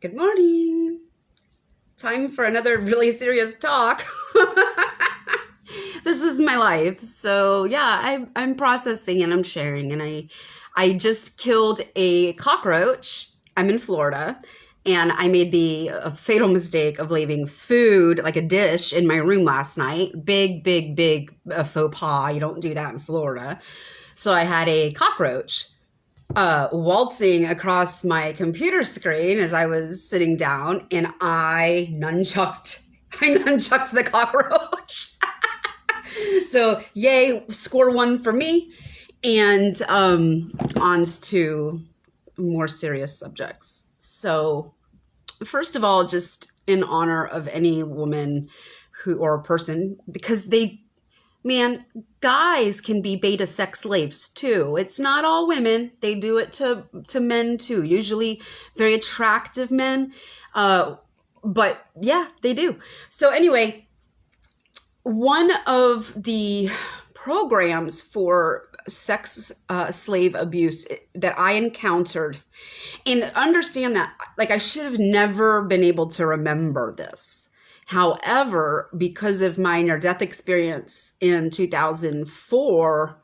Good morning. Time for another really serious talk. This is my life. So yeah, I'm processing and I'm sharing and I just killed a cockroach. I'm in Florida and I made the fatal mistake of leaving food, like a dish, in my room last night. Big faux pas. You don't do that in Florida. So I had a cockroach waltzing across my computer screen as I was sitting down, and I nunchucked the cockroach. So yay, score one for me. And on to more serious subjects. So first of all, just in honor of any woman who or person, because man, guys can be beta sex slaves too. It's not all women. They do it to men too, usually very attractive men. But yeah, they do. So anyway, one of the programs for sex slave abuse that I encountered, and understand that, like, I should have never been able to remember this. However, because of my near-death experience in 2004,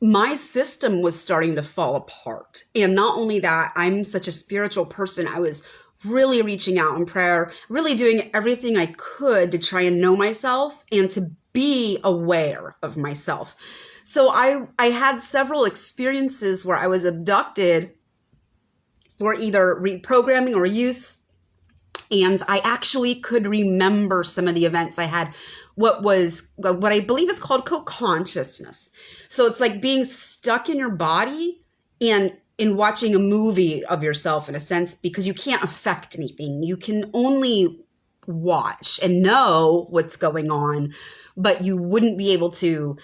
my system was starting to fall apart. And not only that, I'm such a spiritual person. I was really reaching out in prayer, really doing everything I could to try and know myself and to be aware of myself. So I had several experiences where I was abducted for either reprogramming or use. And I actually could remember some of the events I had, what I believe is called co-consciousness. So it's like being stuck in your body and in watching a movie of yourself, in a sense, because you can't affect anything. You can only watch and know what's going on, but you wouldn't be able to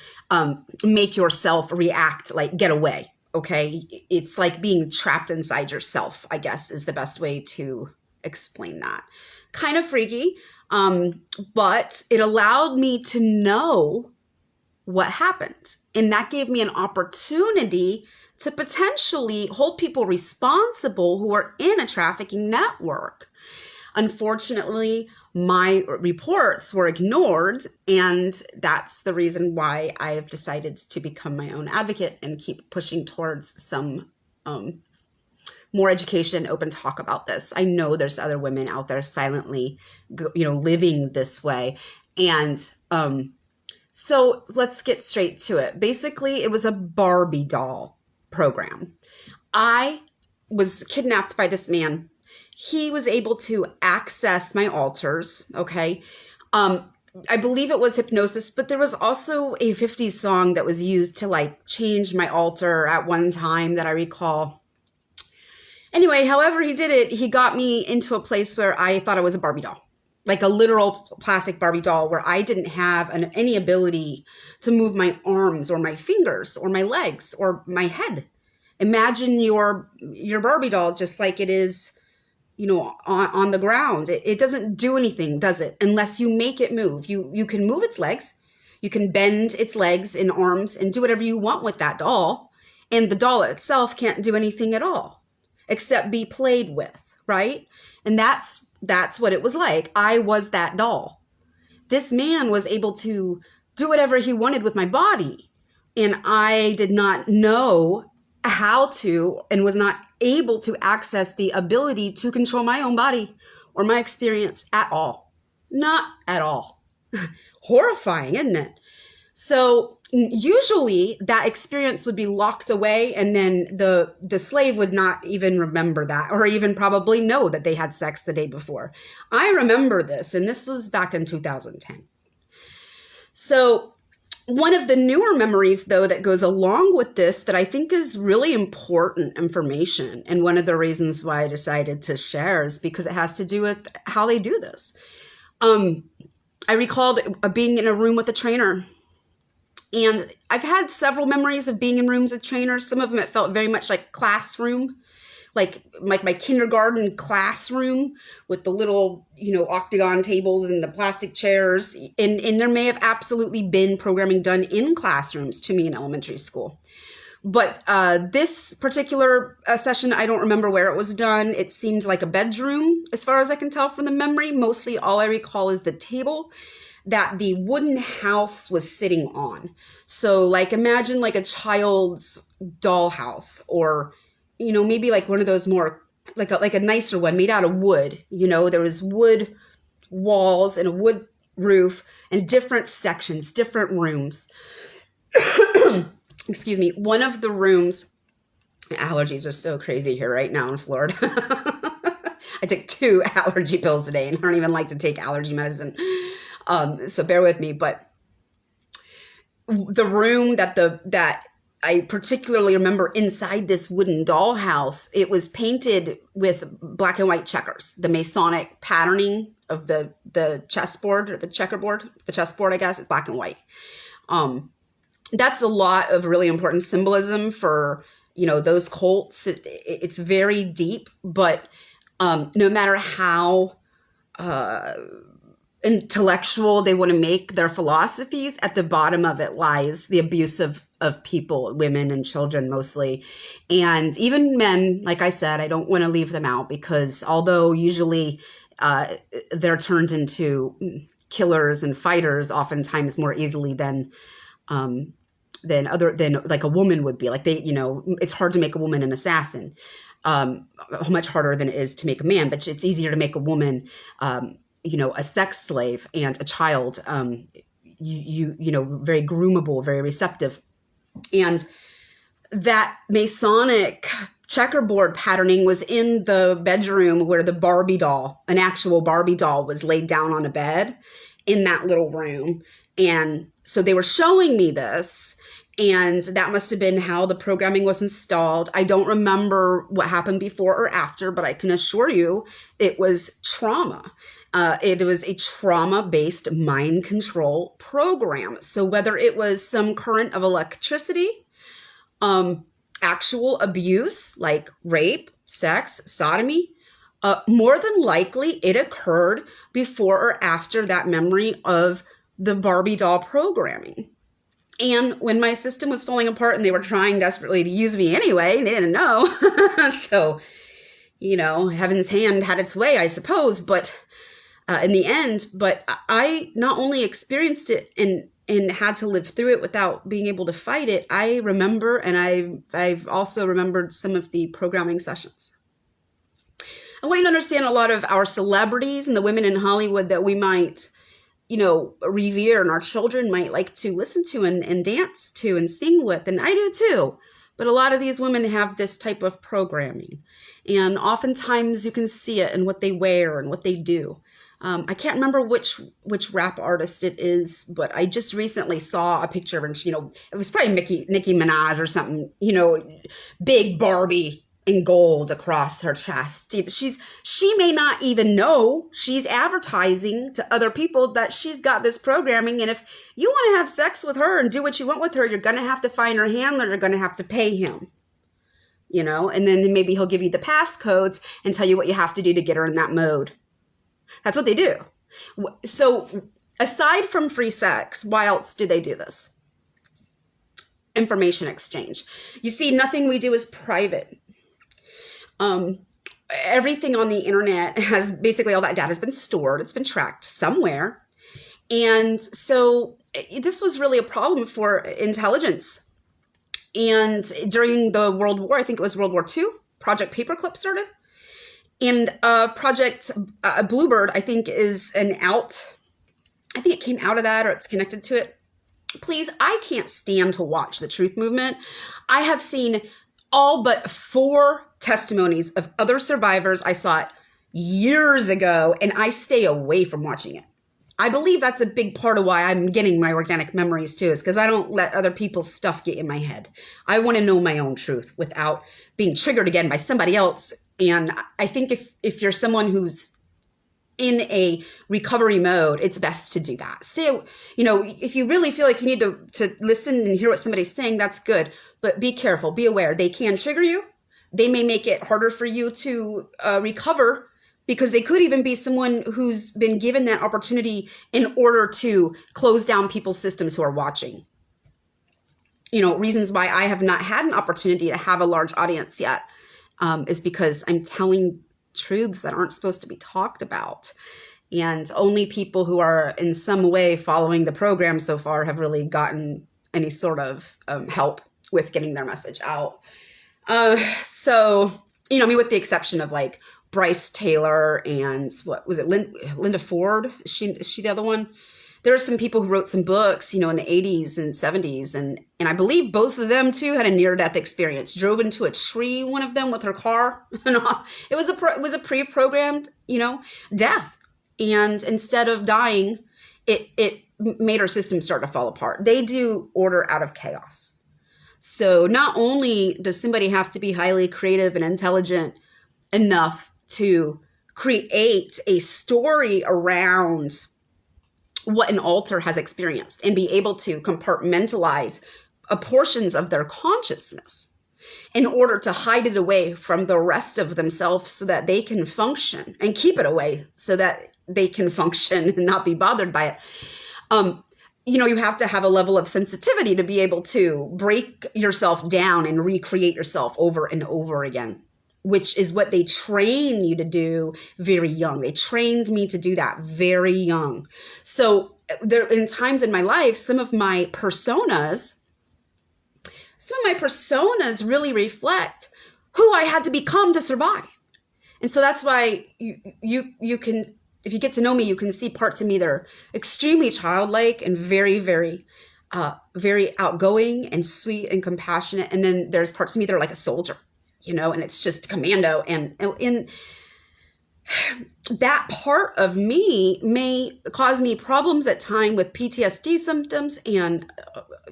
make yourself react, like get away. Okay. It's like being trapped inside yourself, I guess, is the best way to explain that. Kind of freaky, but it allowed me to know what happened. And that gave me an opportunity to potentially hold people responsible who are in a trafficking network. Unfortunately, my reports were ignored, and that's the reason why I have decided to become my own advocate and keep pushing towards some more education, open talk about this. I know there's other women out there silently, living this way. And so let's get straight to it. Basically, it was a Barbie doll program. I was kidnapped by this man. He was able to access my altars, okay? I believe it was hypnosis, but there was also a 50s song that was used to like change my altar at one time that I recall. Anyway, however he did it, he got me into a place where I thought I was a Barbie doll, like a literal plastic Barbie doll, where I didn't have any ability to move my arms or my fingers or my legs or my head. Imagine your Barbie doll just like it is, on the ground. It doesn't do anything, does it? Unless you make it move. You can move its legs. You can bend its legs and arms and do whatever you want with that doll. And the doll itself can't do anything at all, except be played with, right? And that's what it was like. I was that doll. This man was able to do whatever he wanted with my body, and I did not know how to, and was not able to access the ability to control my own body or my experience at all. Not at all. Horrifying, isn't it? So usually that experience would be locked away, and then the slave would not even remember that, or even probably know that they had sex the day before. I remember this, and this was back in 2010. So one of the newer memories, though, that goes along with this that I think is really important information, and one of the reasons why I decided to share, is because it has to do with how they do this. I recalled being in a room with a trainer. And I've had several memories of being in rooms with trainers. Some of them, it felt very much like classroom, like my kindergarten classroom with the little, octagon tables and the plastic chairs. And there may have absolutely been programming done in classrooms to me in elementary school. But this particular session, I don't remember where it was done. It seemed like a bedroom, as far as I can tell from the memory. Mostly all I recall is the table that the wooden house was sitting on. So like imagine like a child's dollhouse, or, you know, maybe like one of those more like a nicer one made out of wood. You know, there was wood walls and a wood roof and different sections, different rooms. Excuse me. One of the rooms, allergies are so crazy here right now in Florida. I took 2 allergy pills today and I don't even like to take allergy medicine. So bear with me. But the room that I particularly remember inside this wooden dollhouse, it was painted with black and white checkers, the Masonic patterning of the chessboard or the checkerboard, the chessboard, I guess, it's black and white. That's a lot of really important symbolism for, you know, those cults. It's very deep, but no matter how intellectual they want to make their philosophies, at the bottom of it lies the abuse of people, women and children mostly, and even men. Like I said, I don't want to leave them out, because although usually they're turned into killers and fighters oftentimes more easily than like a woman would be. Like they, you know, it's hard to make a woman an assassin, much harder than it is to make a man, but it's easier to make a woman, you know, a sex slave and a child, you know, very groomable, very receptive. And that Masonic checkerboard patterning was in the bedroom where the Barbie doll, an actual Barbie doll, was laid down on a bed in that little room. And so they were showing me this, and that must have been how the programming was installed. I don't remember what happened before or after, but I can assure you it was trauma. It was a trauma-based mind control program. So whether it was some current of electricity, actual abuse like rape, sex, sodomy, more than likely it occurred before or after that memory of the Barbie doll programming. And when my system was falling apart and they were trying desperately to use me anyway, they didn't know. So, you know, heaven's hand had its way, I suppose, but in the end, but I not only experienced it and had to live through it without being able to fight it, I remember, and I've also remembered some of the programming sessions. I want you to understand a lot of our celebrities and the women in Hollywood that we might, you know, revere and our children might like to listen to and dance to and sing with, and I do too. But a lot of these women have this type of programming, and oftentimes you can see it in what they wear and what they do. I can't remember which rap artist it is, but I just recently saw a picture of her, and, you know, it was probably Nicki Minaj or something, you know, big Barbie in gold across her chest. She may not even know she's advertising to other people that she's got this programming. And if you want to have sex with her and do what you want with her, you're going to have to find her handler. You're going to have to pay him, you know, and then maybe he'll give you the passcodes and tell you what you have to do to get her in that mode. That's what they do. So aside from free sex, why else do they do this? Information exchange. You see, nothing we do is private. Everything on the internet has basically, all that data has been stored. It's been tracked somewhere. And so this was really a problem for intelligence. And during the World War, I think it was World War II, Project Paperclip started. And Project Bluebird, I think, is I think it came out of that, or it's connected to it. Please, I can't stand to watch the truth movement. I have seen all but 4 testimonies of other survivors. I saw it years ago, and I stay away from watching it. I believe that's a big part of why I'm getting my organic memories too, is because I don't let other people's stuff get in my head. I want to know my own truth without being triggered again by somebody else. And I think if you're someone who's in a recovery mode, it's best to do that. So, you know, if you really feel like you need to listen and hear what somebody's saying, that's good. But be careful, be aware. They can trigger you. They may make it harder for you to recover, because they could even be someone who's been given that opportunity in order to close down people's systems who are watching. reasons why I have not had an opportunity to have a large audience yet is because I'm telling truths that aren't supposed to be talked about. And only people who are in some way following the program so far have really gotten any sort of help with getting their message out. So, with the exception of like Bryce Taylor and what was it, Linda Ford? Is she the other one? There are some people who wrote some books, in the 80s and 70s. And I believe both of them too had a near-death experience, drove into a tree, one of them with her car. It was a pre-programmed, death. And instead of dying, it made her system start to fall apart. They do order out of chaos. So not only does somebody have to be highly creative and intelligent enough to create a story around what an alter has experienced and be able to compartmentalize portions of their consciousness in order to hide it away from the rest of themselves so that they can function, and keep it away so that they can function and not be bothered by it. You have to have a level of sensitivity to be able to break yourself down and recreate yourself over and over again, which is what they train you to do very young. They trained me to do that very young. So there, in times in my life, some of my personas really reflect who I had to become to survive. And so that's why you can, if you get to know me, you can see parts of me that are extremely childlike and very, very, very outgoing and sweet and compassionate. And then there's parts of me that are like a soldier, and it's just commando. And that part of me may cause me problems at time with PTSD symptoms, and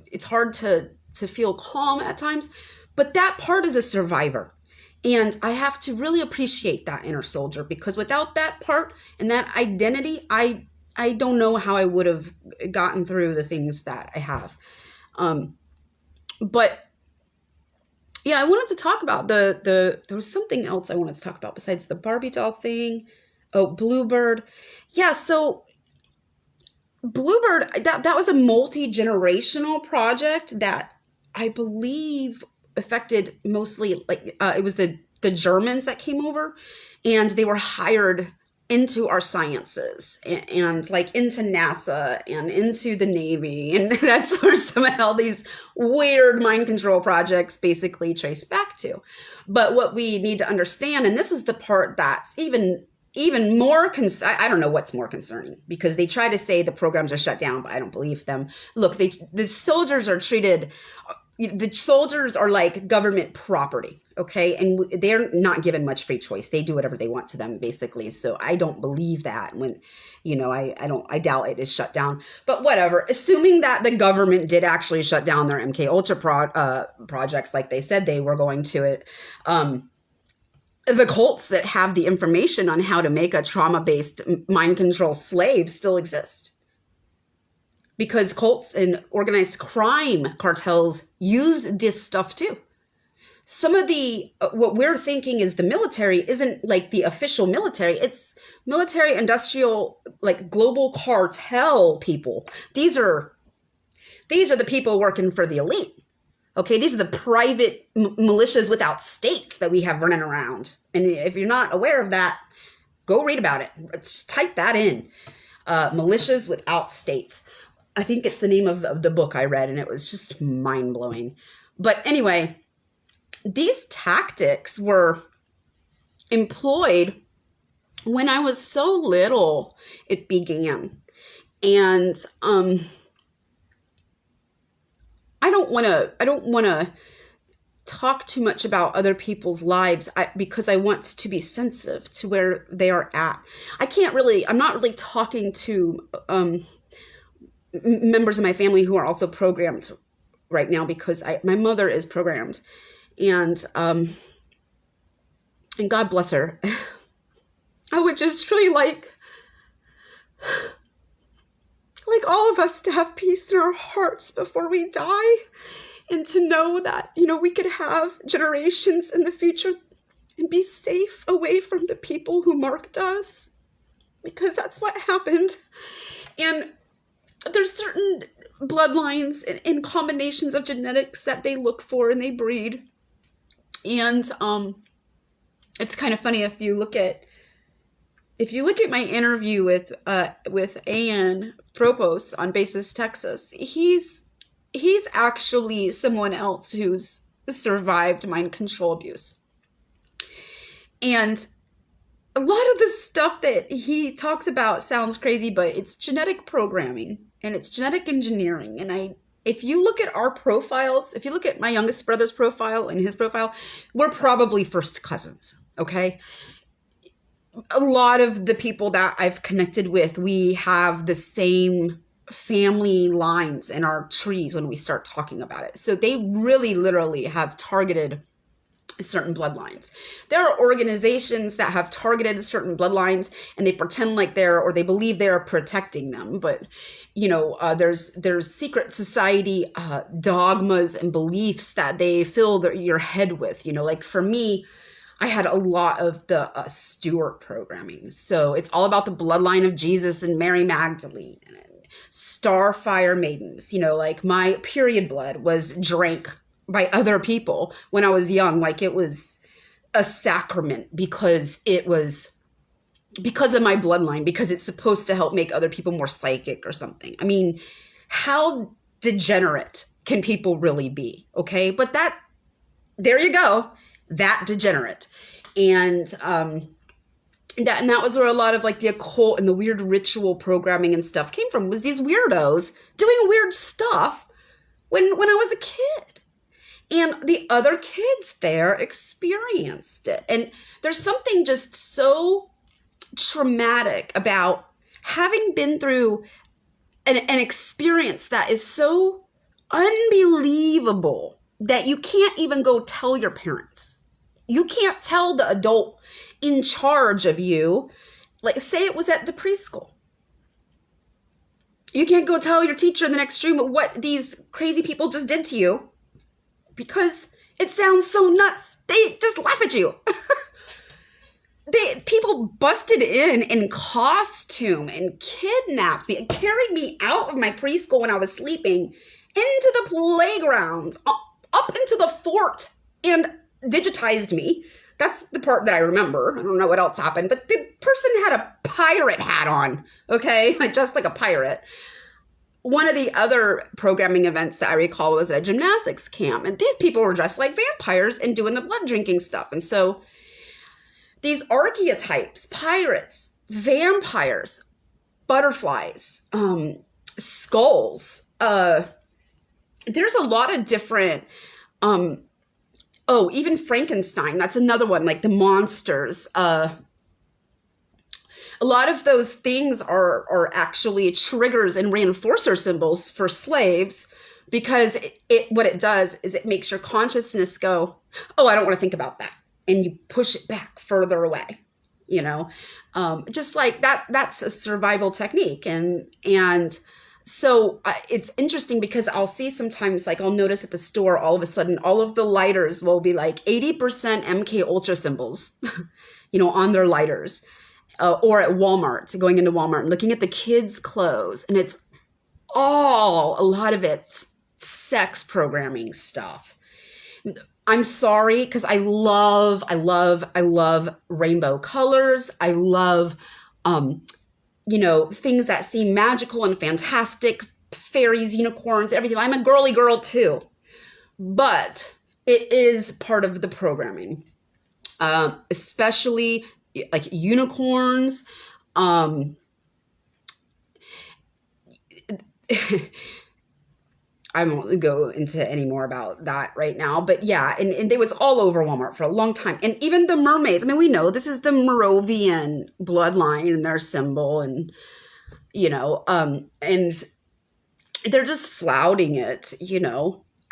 it's hard to feel calm at times. But that part is a survivor. And I have to really appreciate that inner soldier, because without that part and that identity, I don't know how I would have gotten through the things that I have. But yeah, I wanted to talk about there was something else I wanted to talk about besides the Barbie doll thing. Oh, Bluebird. Yeah, so Bluebird, that was a multi-generational project that I believe affected mostly, like, it was the Germans that came over, and they were hired into our sciences and like into NASA and into the Navy. And that's where some of all these weird mind control projects basically trace back to. But what we need to understand, and this is the part that's even more, I don't know what's more concerning, because they try to say the programs are shut down, but I don't believe them. Look, the soldiers are treated, the soldiers are like government property, okay? And they're not given much free choice. They do whatever they want to them, basically. So I don't believe that when, I doubt it is shut down. But whatever, assuming that the government did actually shut down their MK Ultra projects like they said they were going to it, the cults that have the information on how to make a trauma-based mind control slave still exist. Because cults and organized crime cartels use this stuff too. Some of what we're thinking is the military isn't like the official military. It's military industrial, like global cartel people. These are the people working for the elite. Okay, these are the private militias without states that we have running around. And if you're not aware of that, go read about it. Just type that in. Militias without states. I think it's the name of the book I read, and it was just mind-blowing. But anyway, these tactics were employed when I was so little. It began. And I don't want to talk too much about other people's lives because I want to be sensitive to where they are at. I'm not really talking to members of my family who are also programmed right now, because my mother is programmed, and God bless her. I would just really like all of us to have peace in our hearts before we die, and to know that, we could have generations in the future and be safe away from the people who marked us, because that's what happened. And there's certain bloodlines and combinations of genetics that they look for and they breed. And it's kind of funny if you look at my interview with Ian Propos on Basis Texas, he's actually someone else who's survived mind control abuse. And a lot of the stuff that he talks about sounds crazy, but it's genetic programming and it's genetic engineering. And if you look at our profiles, if you look at my youngest brother's profile and his profile, we're probably first cousins, okay? A lot of the people that I've connected with, we have the same family lines in our trees when we start talking about it. So they really literally have targeted certain bloodlines. There are organizations that have targeted certain bloodlines and they pretend like they believe they're protecting them. But, there's secret society dogmas and beliefs that they fill your head with. Like for me, I had a lot of the Stewart programming. So it's all about the bloodline of Jesus and Mary Magdalene and Starfire maidens. Like my period blood was drank by other people when I was young. Like it was a sacrament because of my bloodline, because it's supposed to help make other people more psychic or something. I mean, how degenerate can people really be? Okay. But there you go. That degenerate. And that was where a lot of like the occult and the weird ritual programming and stuff came from, was these weirdos doing weird stuff when I was a kid. And the other kids there experienced it. And there's something just so traumatic about having been through an experience that is so unbelievable that you can't even go tell your parents. You can't tell the adult in charge of you. Like, say it was at the preschool. You can't go tell your teacher in the next room what these crazy people just did to you because it sounds so nuts. They just laugh at you. People busted in costume and kidnapped me and carried me out of my preschool when I was sleeping into the playground, up into the fort, and digitized me. That's the part that I remember. I don't know what else happened, but the person had a pirate hat on, okay? Just like a pirate. One of the other programming events that I recall was at a gymnastics camp, and these people were dressed like vampires and doing the blood drinking stuff. And so these archetypes, pirates, vampires, butterflies, skulls, there's a lot of different, even Frankenstein, that's another one, like the monsters. A lot of those things are actually triggers and reinforcer symbols for slaves, because what it does is it makes your consciousness go, oh, I don't want to think about that. And you push it back further away, just like that's a survival technique. And so it's interesting because I'll see sometimes, like I'll notice at the store, all of a sudden, all of the lighters will be like 80% MK Ultra symbols, on their lighters, or at Walmart, going into Walmart and looking at the kids' clothes. And it's a lot of it's sex programming stuff. I'm sorry, because I love rainbow colors. I love, things that seem magical and fantastic, fairies, unicorns, everything. I'm a girly girl too, but it is part of the programming, especially like unicorns. I won't go into any more about that right now, but yeah, and they was all over Walmart for a long time. And even the mermaids, I mean, we know this is the Moravian bloodline and their symbol, and, and they're just flouting it,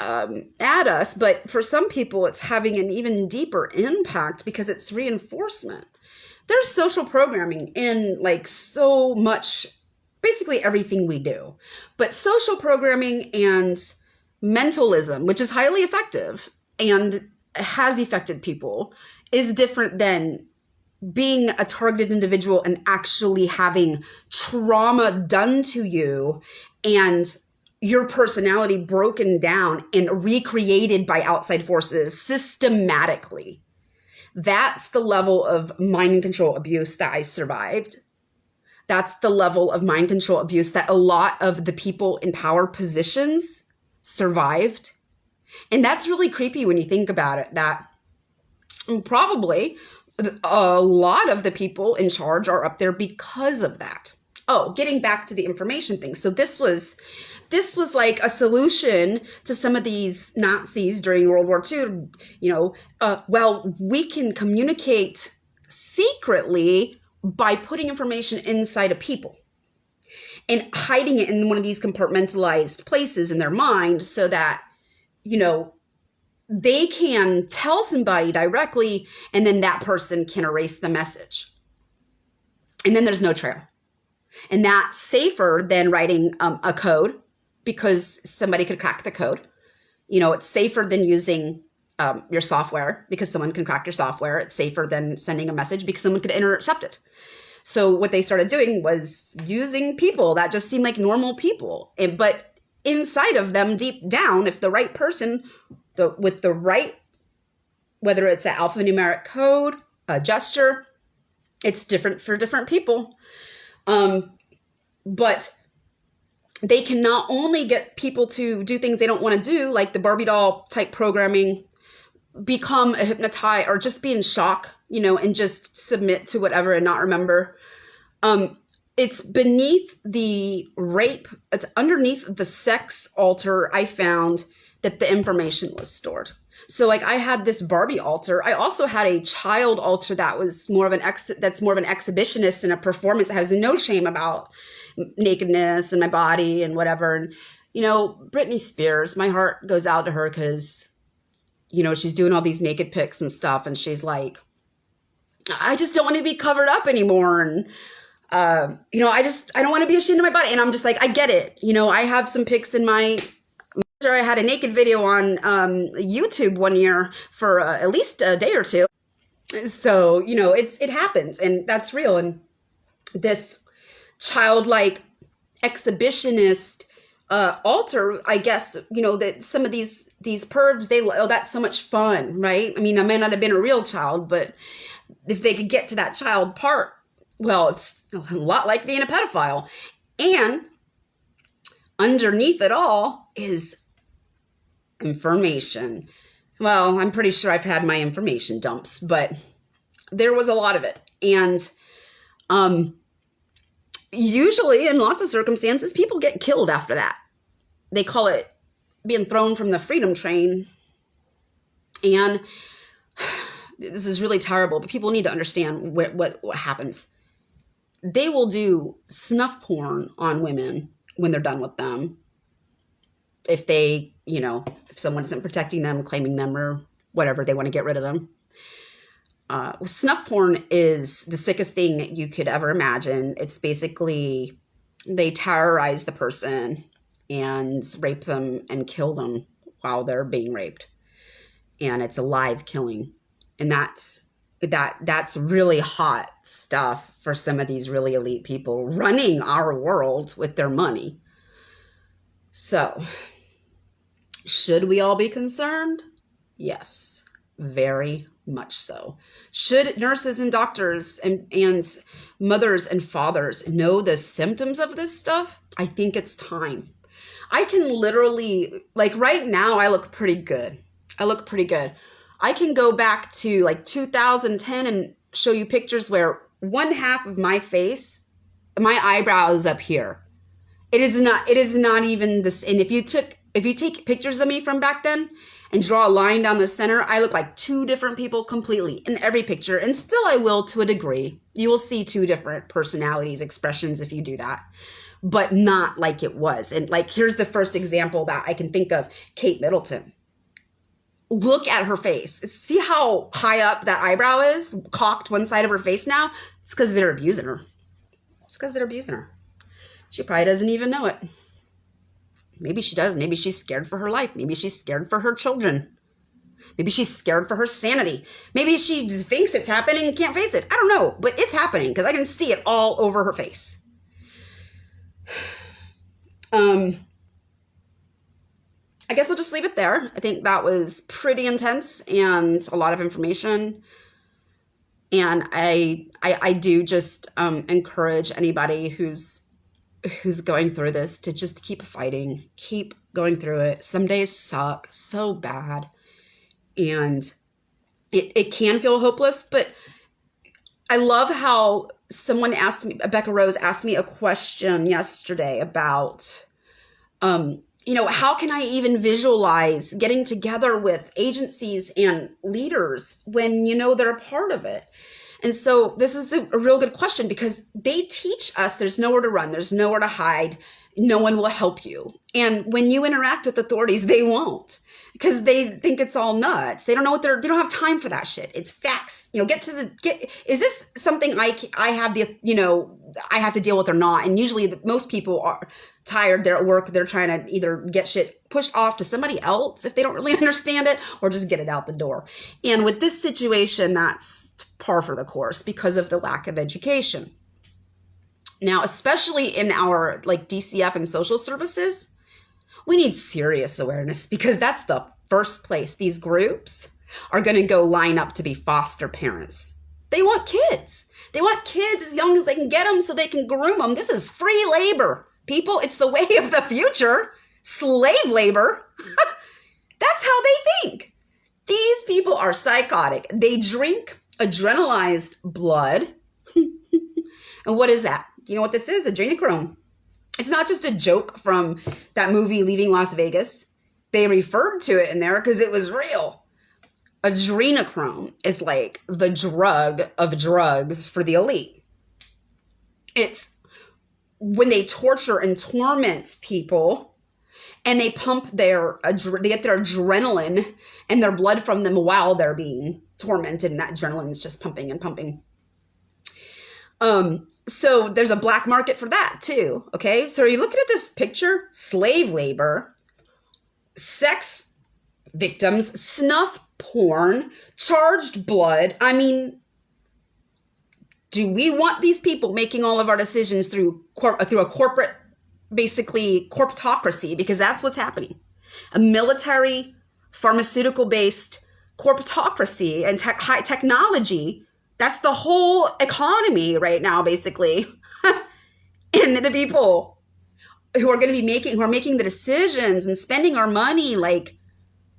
at us. But for some people, it's having an even deeper impact because it's reinforcement. There's social programming in like so much, basically everything we do. But social programming and mentalism, which is highly effective and has affected people, is different than being a targeted individual and actually having trauma done to you and your personality broken down and recreated by outside forces systematically. That's the level of mind control abuse that I survived. That's the level of mind control abuse that a lot of the people in power positions survived. And that's really creepy when you think about it, that probably a lot of the people in charge are up there because of that. Oh, getting back to the information thing. So this was like a solution to some of these Nazis during World War II. Well, we can communicate secretly by putting information inside of people and hiding it in one of these compartmentalized places in their mind so that, they can tell somebody directly and then that person can erase the message. And then there's no trail. And that's safer than writing a code, because somebody could crack the code. It's safer than using your software, because someone can crack your software. It's safer than sending a message because someone could intercept it. So what they started doing was using people that just seemed like normal people. But inside of them, deep down, if the right person with the right, whether it's an alphanumeric code, a gesture, it's different for different people. But they can not only get people to do things they don't want to do, like the Barbie doll type programming, become a hypnotized or just be in shock, and just submit to whatever and not remember. It's beneath the rape. It's underneath the sex altar. I found that the information was stored. So like I had this Barbie altar. I also had a child altar that was more of an exhibitionist and a performance that has no shame about nakedness and my body and whatever. And, Britney Spears, my heart goes out to her because, she's doing all these naked pics and stuff. And she's like, I just don't want to be covered up anymore. And, I don't want to be ashamed of my body. And I'm just like, I get it. I have some pics in my, I had a naked video on YouTube one year for at least a day or two. So, it happens, and that's real. And this childlike exhibitionist altar, I guess, that some of these pervs, that's so much fun, right? I mean, I may not have been a real child, but if they could get to that child part, well, it's a lot like being a pedophile. And underneath it all is information. Well, I'm pretty sure I've had my information dumps, but there was a lot of it. And usually in lots of circumstances, people get killed after that. They call it being thrown from the freedom train. And this is really terrible, but people need to understand what happens. They will do snuff porn on women when they're done with them. If they, if someone isn't protecting them, claiming them, or whatever, they want to get rid of them. Snuff porn is the sickest thing you could ever imagine. It's basically, they terrorize the person and rape them and kill them while they're being raped. And it's a live killing. And that's really hot stuff for some of these really elite people running our world with their money. So, should we all be concerned? Yes, very much so. Should nurses and doctors and mothers and fathers know the symptoms of this stuff? I think it's time. I can literally, like right now, I look pretty good. I can go back to like 2010 and show you pictures where one half of my face, my eyebrow is up here. It is not even this. And if you take pictures of me from back then and draw a line down the center, I look like two different people completely in every picture. And still I will to a degree. You will see two different personalities, expressions if you do that, but not like it was. And like, here's the first example that I can think of, Kate Middleton. Look at her face. See how high up that eyebrow is? Cocked one side of her face now? It's because they're abusing her. She probably doesn't even know it. Maybe she does. Maybe she's scared for her life. Maybe she's scared for her children. Maybe she's scared for her sanity. Maybe she thinks it's happening and can't face it. I don't know, but it's happening because I can see it all over her face. Um, I guess I'll just leave it there. I think that was pretty intense and a lot of information. And I do just encourage anybody who's going through this to just keep fighting, keep going through it. Some days suck so bad, and it can feel hopeless. But I love how someone asked me, Becca Rose asked me a question yesterday about, how can I even visualize getting together with agencies and leaders when they're a part of it? And so this is a real good question, because they teach us there's nowhere to run, there's nowhere to hide, no one will help you. And when you interact with authorities, they won't, because they think it's all nuts. They don't know they don't have time for that shit. It's facts. Is this something I have I have to deal with or not? And usually most people are tired, they're at work, they're trying to either get shit pushed off to somebody else if they don't really understand it, or just get it out the door. And with this situation, that's par for the course because of the lack of education. Now, especially in our DCF and social services, we need serious awareness, because that's the first place these groups are going to go line up to be foster parents. They want kids. They want kids as young as they can get them so they can groom them. This is free labor, people. It's the way of the future. Slave labor. That's how they think. These people are psychotic. They drink adrenalized blood. And what is that? Do you know what this is? Adrenochrome. It's not just a joke from that movie Leaving Las Vegas. They referred to it in there because it was real. Adrenochrome is like the drug of drugs for the elite. It's when they torture and torment people, and they pump they get their adrenaline and their blood from them while they're being tormented, and that adrenaline is just pumping and pumping. So there's a black market for that too. Okay. So are you looking at this picture? Slave labor, sex victims, snuff porn, charged blood. I mean, do we want these people making all of our decisions through a corporate, basically corporatocracy? Because that's what's happening. A military, pharmaceutical-based corporatocracy and high technology. That's the whole economy right now, basically. And the people who are making the decisions and spending our money,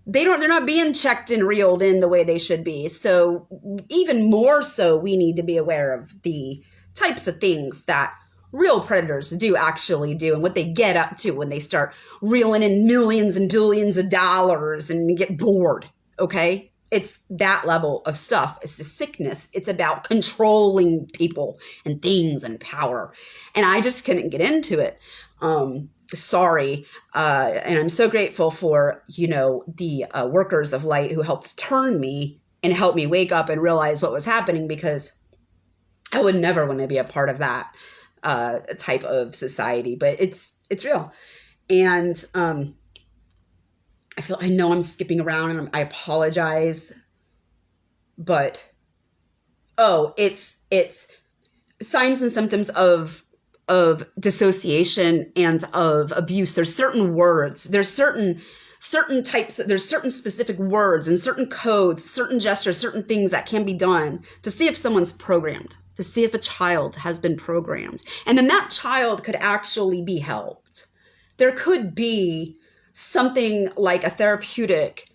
they're not being checked and reeled in the way they should be. So even more so, we need to be aware of the types of things that real predators do actually do, and what they get up to when they start reeling in millions and billions of dollars and get bored. Okay. It's that level of stuff. It's a sickness. It's about controlling people and things and power. And I just couldn't get into it. Sorry. And I'm so grateful for, the workers of light who helped turn me and help me wake up and realize what was happening, because I would never want to be a part of that type of society. But it's real. And I know I'm skipping around, and I apologize, but it's signs and symptoms of dissociation and of abuse. There's certain words, there's certain types, there's certain specific words and certain codes, certain gestures, certain things that can be done to see if someone's programmed, to see if a child has been programmed. And then that child could actually be helped. There could be something like a therapeutic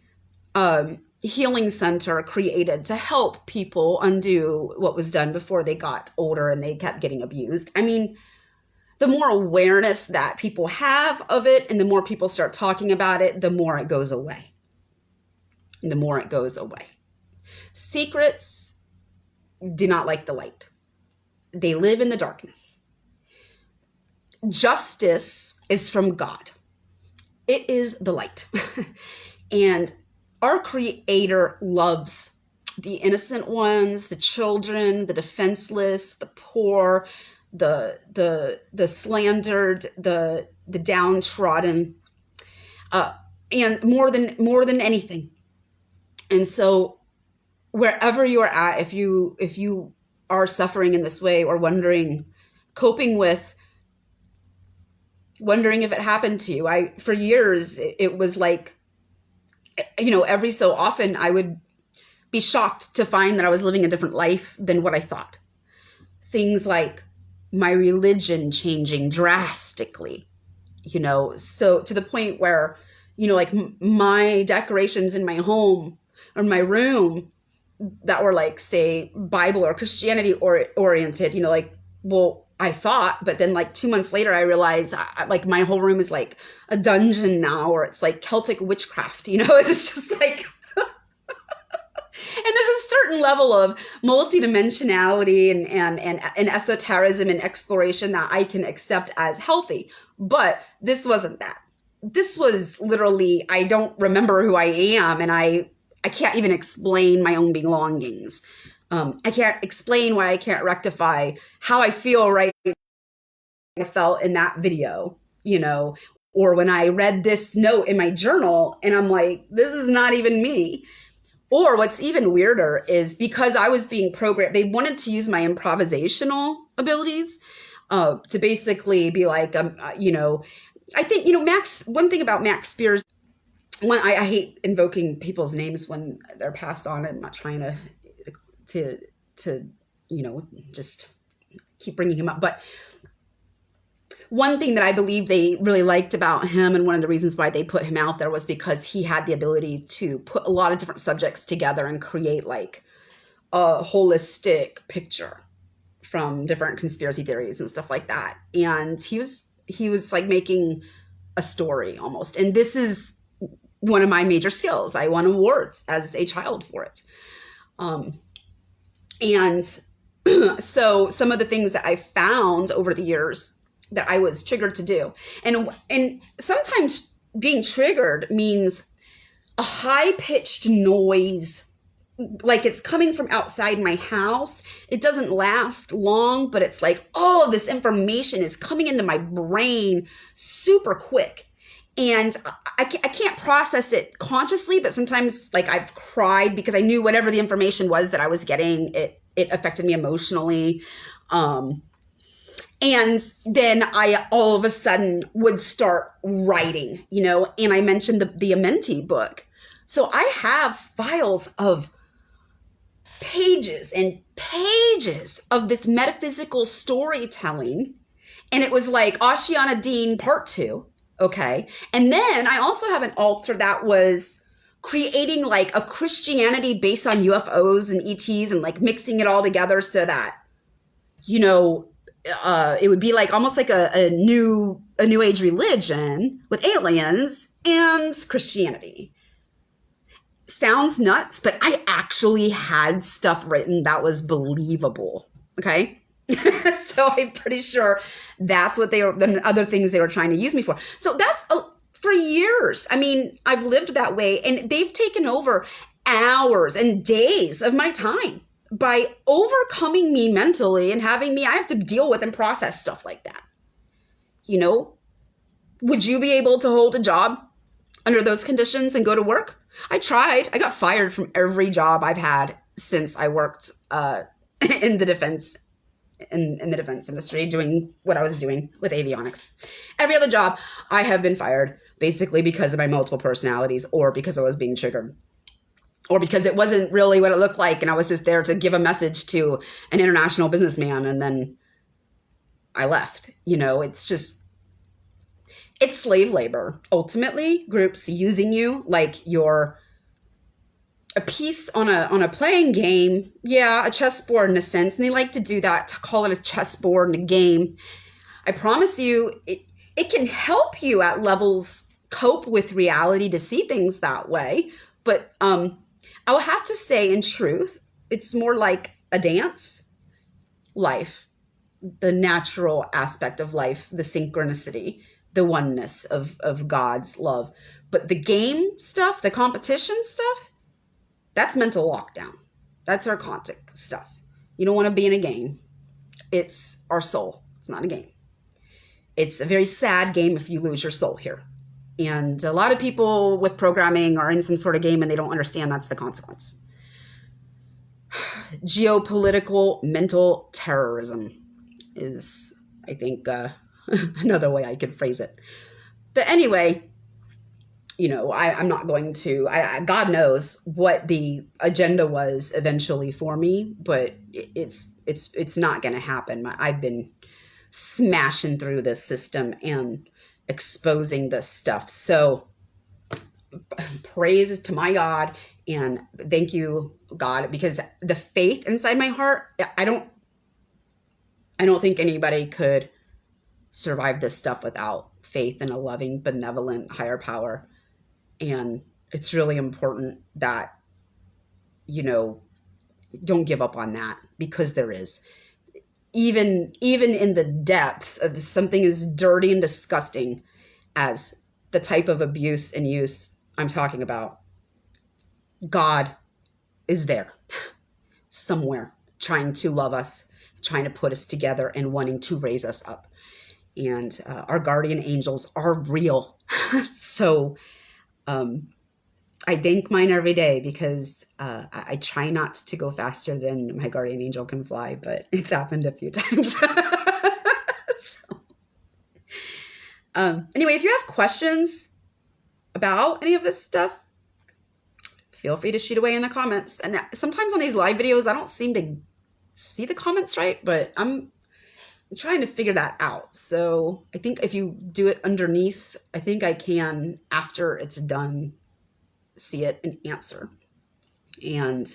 healing center created to help people undo what was done before they got older and they kept getting abused. I mean, the more awareness that people have of it and the more people start talking about it, the more it goes away. And the more it goes away. Secrets do not like the light. They live in the darkness. Justice is from God. It is the light. And our Creator loves the innocent ones, the children, the defenseless, the poor, the slandered, the downtrodden, and more than anything. And so wherever you are at, if you are suffering in this way or wondering, coping with wondering if it happened to you. For years, it was like, every so often I would be shocked to find that I was living a different life than what I thought. Things like my religion changing drastically, so to the point where, like my decorations in my home or my room that were like, say, Bible or Christianity oriented, well, I thought, but then like 2 months later, I realized like my whole room is like a dungeon now, or it's like Celtic witchcraft, it's just like, and there's a certain level of multidimensionality and esotericism and exploration that I can accept as healthy. But this wasn't that. This was literally, I don't remember who I am, and I can't even explain my own belongings. I can't explain why I can't rectify how I feel right now. I felt in that video, or when I read this note in my journal and I'm like, this is not even me. Or what's even weirder is because I was being programmed, they wanted to use my improvisational abilities to basically be like, I think, Max, one thing about Max Spears, I hate invoking people's names when they're passed on. I'm not trying to just keep bringing him up. But one thing that I believe they really liked about him, and one of the reasons why they put him out there, was because he had the ability to put a lot of different subjects together and create like a holistic picture from different conspiracy theories and stuff like that. And he was like making a story almost. And this is one of my major skills. I won awards as a child for it. And so some of the things that I found over the years that I was triggered to do, and sometimes being triggered means a high-pitched noise, like it's coming from outside my house. It doesn't last long, but it's like, oh, this information is coming into my brain super quick. And I can't process it consciously, but sometimes like I've cried because I knew whatever the information was that I was getting, it affected me emotionally. And then I all of a sudden would start writing, and I mentioned the Amenti book. So I have files of pages and pages of this metaphysical storytelling. And it was like Ashiana Dean Part 2. Okay. And then I also have an altar that was creating like a Christianity based on UFOs and ETs and like mixing it all together so that, it would be like almost like a new age religion with aliens and Christianity. Sounds nuts, but I actually had stuff written that was believable. Okay. So I'm pretty sure that's what the other things they were trying to use me for. So that's for years. I mean, I've lived that way, and they've taken over hours and days of my time by overcoming me mentally and having me, I have to deal with and process stuff like that. Would you be able to hold a job under those conditions and go to work? I tried. I got fired from every job I've had since I worked in the defense industry, doing what I was doing with avionics. Every other job, I have been fired basically because of my multiple personalities, or because I was being triggered, or because it wasn't really what it looked like, and I was just there to give a message to an international businessman, and then I left. It's slave labor. Ultimately, groups using you like you're a piece on a playing game. Yeah, a chessboard in a sense. And they like to do that, to call it a chessboard in a game. I promise you, it can help you at levels cope with reality to see things that way. But I will have to say, in truth, it's more like a dance. Life, the natural aspect of life, the synchronicity, the oneness of God's love. But the game stuff, the competition stuff, that's mental lockdown. That's archontic stuff. You don't want to be in a game. It's our soul. It's not a game. It's a very sad game if you lose your soul here. And a lot of people with programming are in some sort of game and they don't understand that's the consequence. Geopolitical mental terrorism is, I think, another way I could phrase it. But anyway, you know, I'm not going to, God knows what the agenda was eventually for me, but it's not going to happen. I've been smashing through this system and exposing this stuff. So praise to my God, and thank you, God, because the faith inside my heart, I don't think anybody could survive this stuff without faith in a loving, benevolent, higher power. And it's really important that, you know, don't give up on that, because there is. Even in the depths of something as dirty and disgusting as the type of abuse and use I'm talking about, God is there somewhere trying to love us, trying to put us together, and wanting to raise us up. And our guardian angels are real. So I thank mine every day, because I try not to go faster than my guardian angel can fly, but it's happened a few times. So, anyway, if you have questions about any of this stuff, feel free to shoot away in the comments. And sometimes on these live videos, I don't seem to see the comments right, but I'm trying to figure that out. So I think if you do it underneath, I think I can, after it's done, see it and answer. And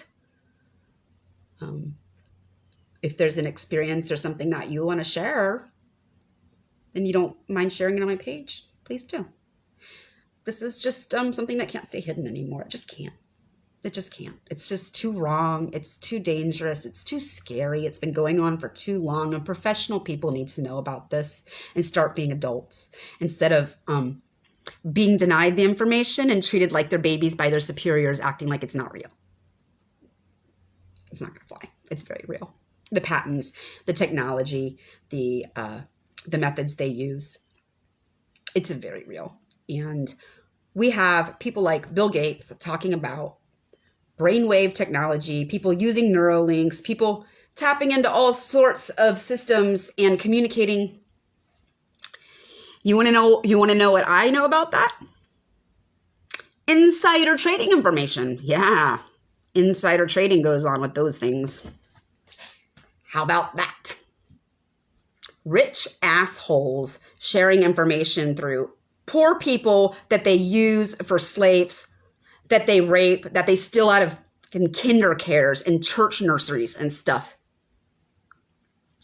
if there's an experience or something that you want to share, and you don't mind sharing it on my page, please do. This is just something that can't stay hidden anymore. It just can't. It just can't. It's just too wrong. It's too dangerous. It's too scary. It's been going on for too long, and professional people need to know about this and start being adults, instead of being denied the information and treated like they're babies by their superiors, acting like it's not real. It's not going to fly. It's very real. The patents, the technology, the methods they use, it's very real. And we have people like Bill Gates talking about brainwave technology, people using Neuralinks, people tapping into all sorts of systems and communicating. You want to know what I know about that? Insider trading information. Yeah. Insider trading goes on with those things. How about that? Rich assholes sharing information through poor people that they use for slaves, that they rape, that they steal out of kinder cares and church nurseries and stuff,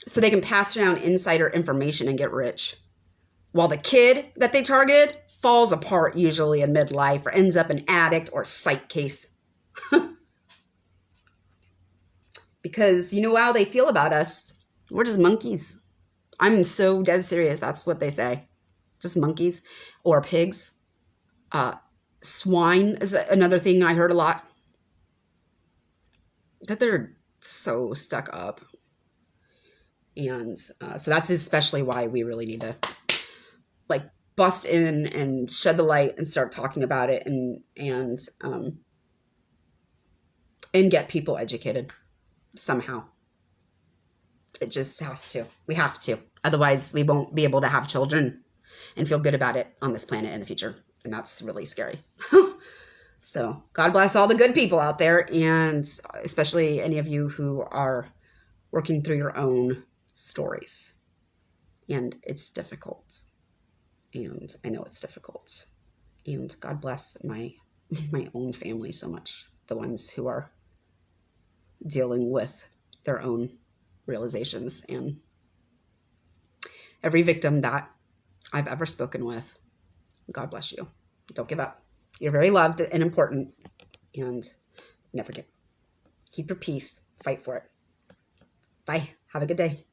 so they can pass around insider information and get rich, while the kid that they targeted falls apart, usually in midlife, or ends up an addict or psych case. Because you know how they feel about us. We're just monkeys. I'm so dead serious. That's what they say. Just monkeys or pigs. Swine is another thing I heard a lot. But they're so stuck up. And so that's especially why we really need to like bust in and shed the light and start talking about it, and get people educated somehow. It just has to. We have to. Otherwise, we won't be able to have children and feel good about it on this planet in the future. And that's really scary. So God bless all the good people out there, and especially any of you who are working through your own stories. And it's difficult. And I know it's difficult. And God bless my own family so much. The ones who are dealing with their own realizations. And every victim that I've ever spoken with, God bless you. Don't give up. You're very loved and important. And never give. Keep your peace. Fight for it. Bye. Have a good day.